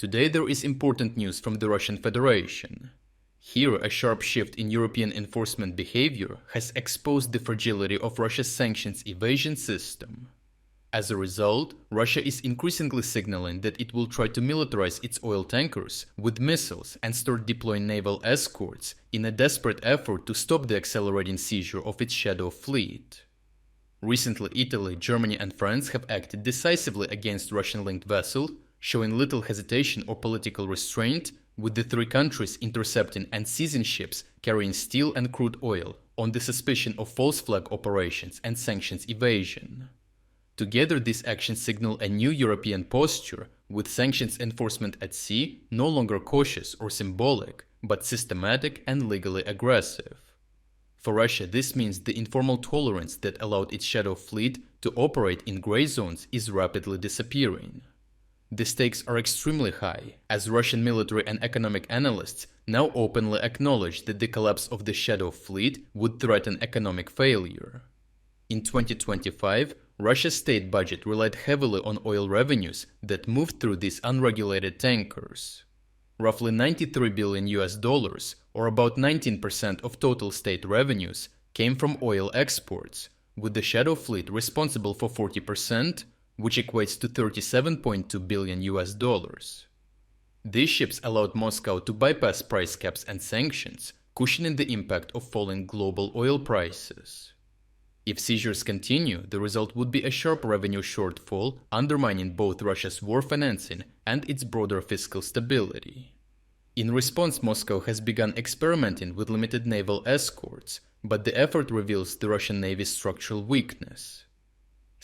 Today there is important news from the Russian Federation. Here, a sharp shift in European enforcement behavior has exposed the fragility of Russia's sanctions-evasion system. As a result, Russia is increasingly signaling that it will try to militarize its oil tankers with missiles and start deploying naval escorts in a desperate effort to stop the accelerating seizure of its shadow fleet. Recently, Italy, Germany and France have acted decisively against Russian-linked vessels, showing little hesitation or political restraint, with the three countries intercepting and seizing ships carrying steel and crude oil on the suspicion of false flag operations and sanctions evasion. Together, these actions signal a new European posture, with sanctions enforcement at sea no longer cautious or symbolic, but systematic and legally aggressive. For Russia, this means the informal tolerance that allowed its shadow fleet to operate in gray zones is rapidly disappearing. The stakes are extremely high, as Russian military and economic analysts now openly acknowledge that the collapse of the shadow fleet would threaten economic failure. In 2025, Russia's state budget relied heavily on oil revenues that moved through these unregulated tankers. Roughly $93 billion, or about 19% of total state revenues, came from oil exports, with the shadow fleet responsible for 40%, which equates to $37.2 billion. These ships allowed Moscow to bypass price caps and sanctions, cushioning the impact of falling global oil prices. If seizures continue, the result would be a sharp revenue shortfall, undermining both Russia's war financing and its broader fiscal stability. In response, Moscow has begun experimenting with limited naval escorts, but the effort reveals the Russian Navy's structural weakness.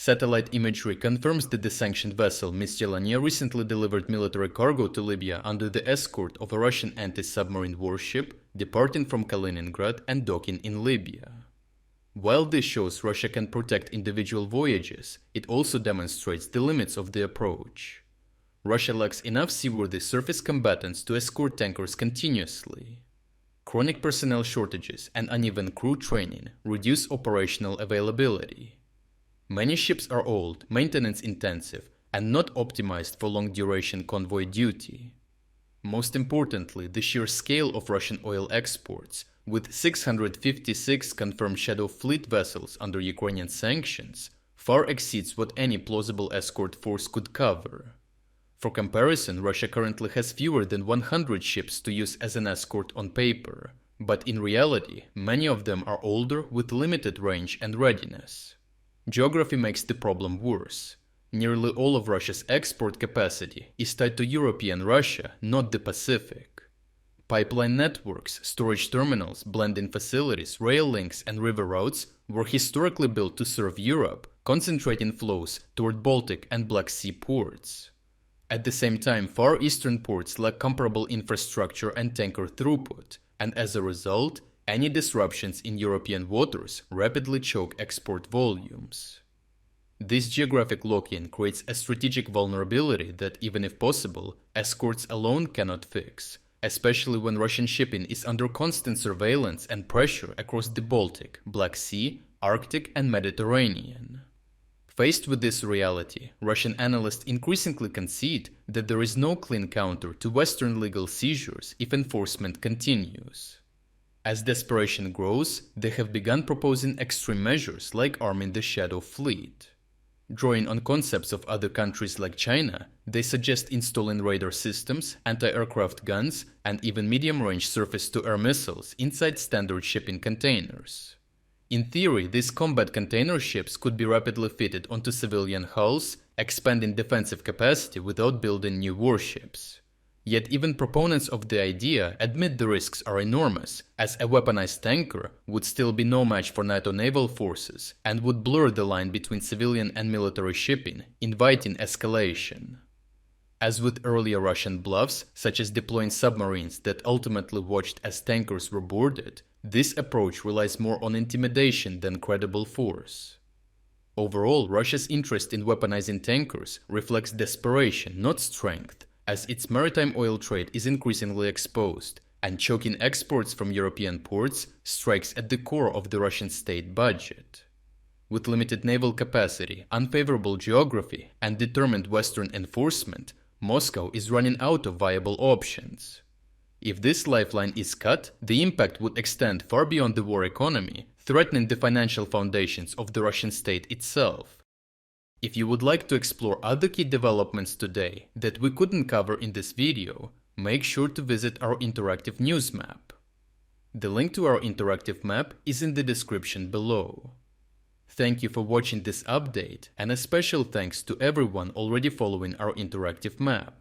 Satellite imagery confirms that the sanctioned vessel Mistelania recently delivered military cargo to Libya under the escort of a Russian anti-submarine warship departing from Kaliningrad and docking in Libya. While this shows Russia can protect individual voyages, it also demonstrates the limits of the approach. Russia lacks enough seaworthy surface combatants to escort tankers continuously. Chronic personnel shortages and uneven crew training reduce operational availability. Many ships are old, maintenance-intensive, and not optimized for long-duration convoy duty. Most importantly, the sheer scale of Russian oil exports, with 656 confirmed shadow fleet vessels under Ukrainian sanctions, far exceeds what any plausible escort force could cover. For comparison, Russia currently has fewer than 100 ships to use as an escort on paper, but in reality, many of them are older with limited range and readiness. Geography makes the problem worse. Nearly all of Russia's export capacity is tied to European Russia, not the Pacific. Pipeline networks, storage terminals, blending facilities, rail links and river routes were historically built to serve Europe, concentrating flows toward Baltic and Black Sea ports. At the same time, Far Eastern ports lack comparable infrastructure and tanker throughput, and as a result, any disruptions in European waters rapidly choke export volumes. This geographic lock-in creates a strategic vulnerability that, even if possible, escorts alone cannot fix, especially when Russian shipping is under constant surveillance and pressure across the Baltic, Black Sea, Arctic and Mediterranean. Faced with this reality, Russian analysts increasingly concede that there is no clean counter to Western legal seizures if enforcement continues. As desperation grows, they have begun proposing extreme measures like arming the shadow fleet. Drawing on concepts of other countries like China, they suggest installing radar systems, anti-aircraft guns, and even medium-range surface-to-air missiles inside standard shipping containers. In theory, these combat container ships could be rapidly fitted onto civilian hulls, expanding defensive capacity without building new warships. Yet even proponents of the idea admit the risks are enormous, as a weaponized tanker would still be no match for NATO naval forces and would blur the line between civilian and military shipping, inviting escalation. As with earlier Russian bluffs, such as deploying submarines that ultimately watched as tankers were boarded, this approach relies more on intimidation than credible force. Overall, Russia's interest in weaponizing tankers reflects desperation, not strength, as its maritime oil trade is increasingly exposed, and choking exports from European ports strikes at the core of the Russian state budget. With limited naval capacity, unfavorable geography, and determined Western enforcement, Moscow is running out of viable options. If this lifeline is cut, the impact would extend far beyond the war economy, threatening the financial foundations of the Russian state itself. If you would like to explore other key developments today that we couldn't cover in this video, make sure to visit our interactive news map. The link to our interactive map is in the description below. Thank you for watching this update, and a special thanks to everyone already following our interactive map.